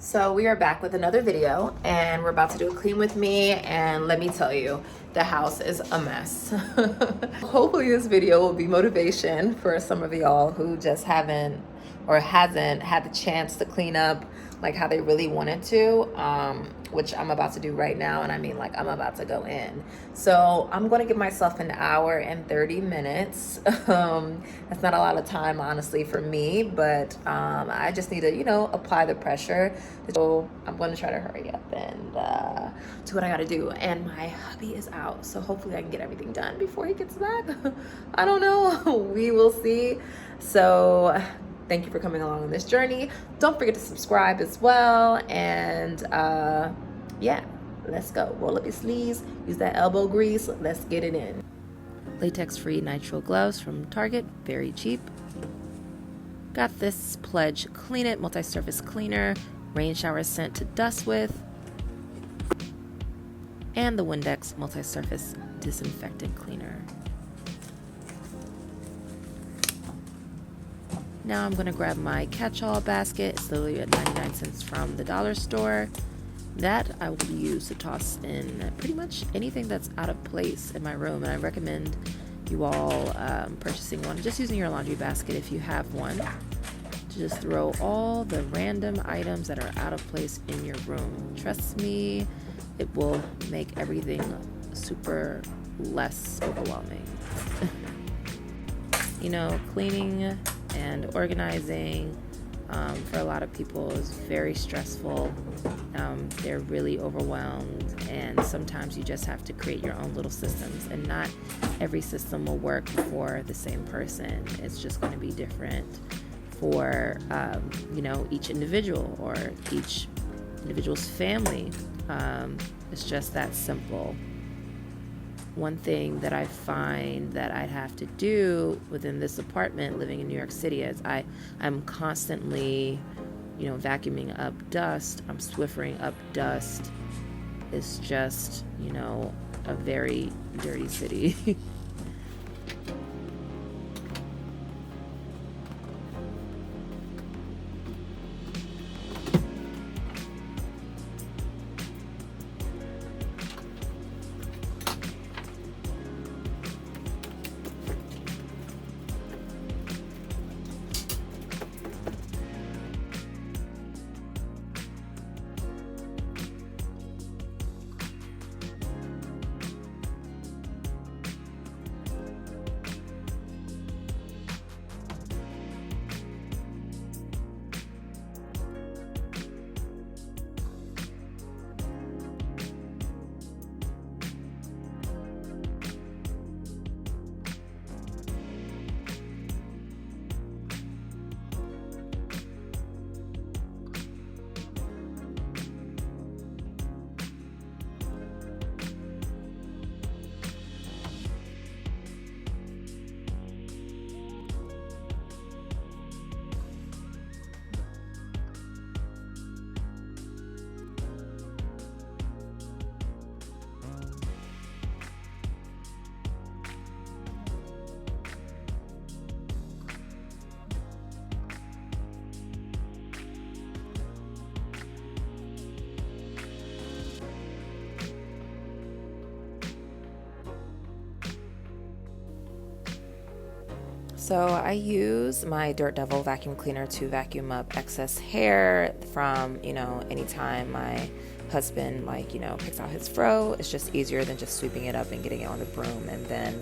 So we are back with another video and we're about to do a clean with me, and let me tell you, the house is a mess. Hopefully this video will be motivation for some of y'all who just haven't or hasn't had the chance to clean up like how they really wanted to, which I'm about to do right now. And I mean, like, I'm about to go in. So I'm going to give myself an hour and 30 minutes. That's not a lot of time, honestly, for me, but I just need to, apply the pressure. So I'm going to try to hurry up and do what I got to do. And my hubby is out, so hopefully I can get everything done before he gets back. I don't know. We will see. So thank you for coming along on this journey. Don't forget to subscribe as well. And yeah, let's go. Roll up your sleeves, use that elbow grease. Let's get it in. Latex-free nitrile gloves from Target, very cheap. Got this Pledge Clean It multi-surface cleaner, rain shower scent to dust with, and the Windex multi-surface disinfectant cleaner. Now I'm going to grab my catch-all basket. It's literally at 99 cents from the dollar store. That I will use to toss in pretty much anything that's out of place in my room. And I recommend you all purchasing one, just using your laundry basket if you have one, to just throw all the random items that are out of place in your room. Trust me, it will make everything super less overwhelming. Cleaning and organizing for a lot of people is very stressful. They're really overwhelmed, and sometimes you just have to create your own little systems, and not every system will work for the same person. It's just going to be different for each individual or each individual's family. It's just that simple. One thing that I find that I'd have to do within this apartment living in New York City is I'm constantly, vacuuming up dust. I'm Swiffering up dust. It's just, a very dirty city. So I use my Dirt Devil vacuum cleaner to vacuum up excess hair from, anytime my husband, picks out his fro. It's just easier than just sweeping it up and getting it on the broom. And then,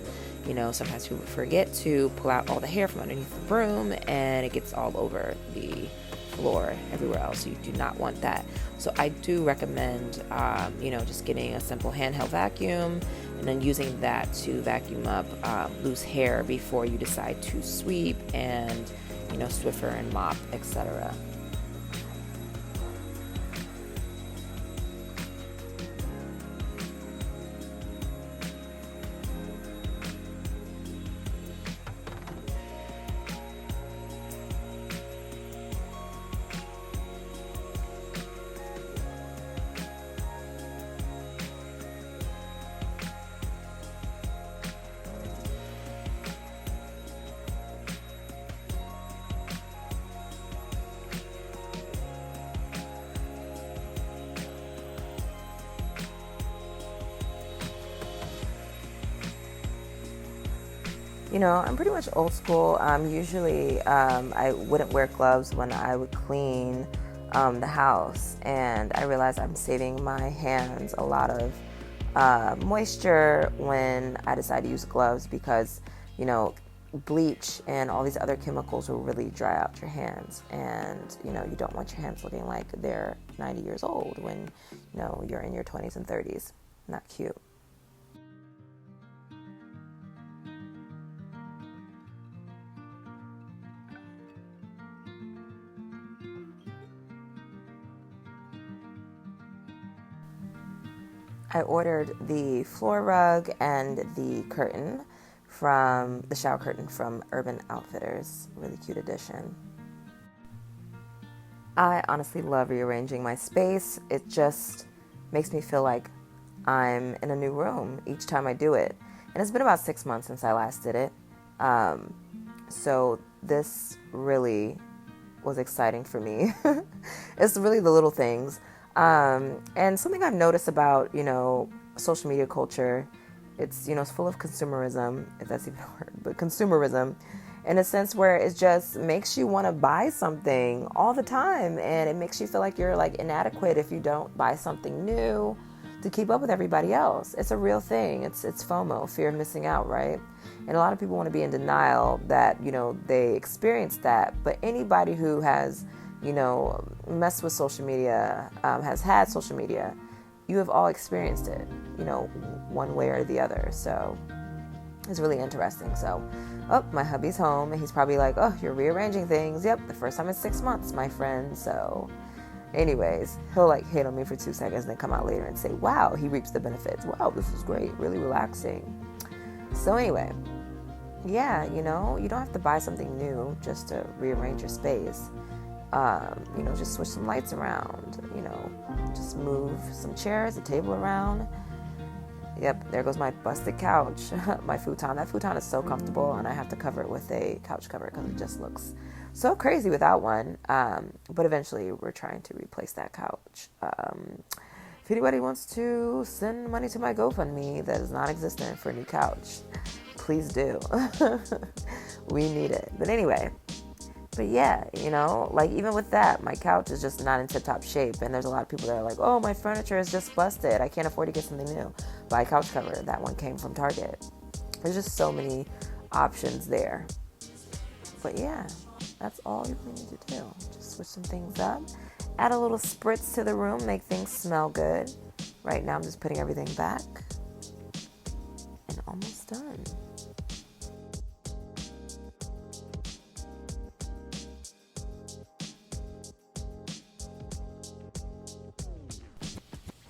sometimes people forget to pull out all the hair from underneath the broom, and it gets all over the floor everywhere else. You do not want that. So I do recommend, just getting a simple handheld vacuum and then using that to vacuum up loose hair before you decide to sweep and, Swiffer and mop, etc. I'm pretty much old school. Usually I wouldn't wear gloves when I would clean the house, and I realized I'm saving my hands a lot of moisture when I decide to use gloves because, bleach and all these other chemicals will really dry out your hands, and you don't want your hands looking like they're 90 years old when you're in your 20s and 30s. Not cute. I ordered the floor rug and the shower curtain from Urban Outfitters. Really cute addition. I honestly love rearranging my space. It just makes me feel like I'm in a new room each time I do it. And it's been about 6 months since I last did it. So this really was exciting for me. It's really the little things. And something I've noticed about, social media culture, it's full of consumerism, if that's even a word, but consumerism in a sense where it just makes you want to buy something all the time. And it makes you feel like you're like inadequate if you don't buy something new to keep up with everybody else. It's a real thing. It's FOMO, fear of missing out, right? And a lot of people want to be in denial that, they experienced that. But anybody who has, messed with social media, has had social media, you have all experienced it, one way or the other. So it's really interesting. So, my hubby's home and he's probably like, oh, you're rearranging things. Yep, the first time in 6 months, my friend. So anyways, he'll like hit on me for 2 seconds and then come out later and say, wow, he reaps the benefits. Wow, this is great. Really relaxing. So anyway, yeah, you don't have to buy something new just to rearrange your space. Just switch some lights around, just move some chairs, a table around. Yep, there goes my busted couch, my futon. That futon is so comfortable, and I have to cover it with a couch cover because it just looks so crazy without one. But eventually, we're trying to replace that couch. If anybody wants to send money to my GoFundMe that is non-existent for a new couch, please do. We need it. But anyway. But yeah, like even with that, my couch is just not in tip-top shape. And there's a lot of people that are like, oh, my furniture is just busted. I can't afford to get something new. Buy a couch cover. That one came from Target. There's just so many options there. But yeah, that's all you really need to do. Just switch some things up. Add a little spritz to the room. Make things smell good. Right now I'm just putting everything back. And almost done.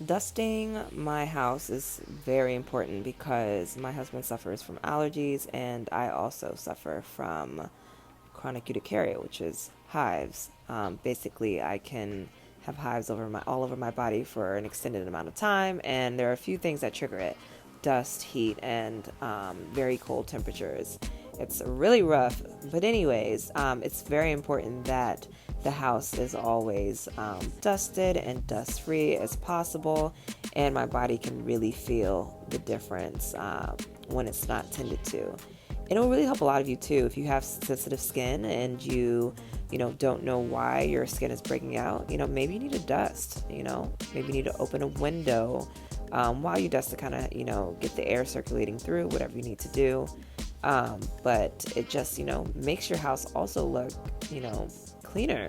Dusting my house is very important because my husband suffers from allergies and I also suffer from chronic urticaria, which is hives. Basically, I can have hives all over my body for an extended amount of time, and there are a few things that trigger it: dust, heat, and very cold temperatures. It's really rough, but anyways, it's very important that the house is always dusted and dust-free as possible, and my body can really feel the difference when it's not tended to. It'll really help a lot of you too if you have sensitive skin and you don't know why your skin is breaking out. Maybe you need to dust. Maybe you need to open a window while you dust to kind of get the air circulating through, whatever you need to do. But it just makes your house also look cleaner,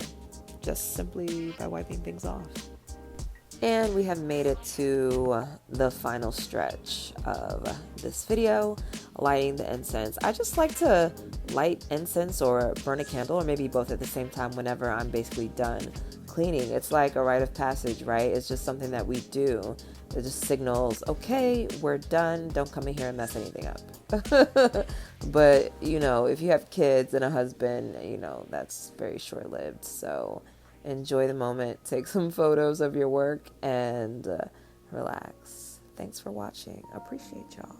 just simply by wiping things off. And we have made it to the final stretch of this video, lighting the incense. I just like to light incense or burn a candle, or maybe both at the same time whenever I'm basically done cleaning. It's like a rite of passage, right? It's just something that we do. It just signals, okay, we're done. Don't come in here and mess anything up. But, if you have kids and a husband, that's very short-lived. So enjoy the moment. Take some photos of your work and relax. Thanks for watching. Appreciate y'all.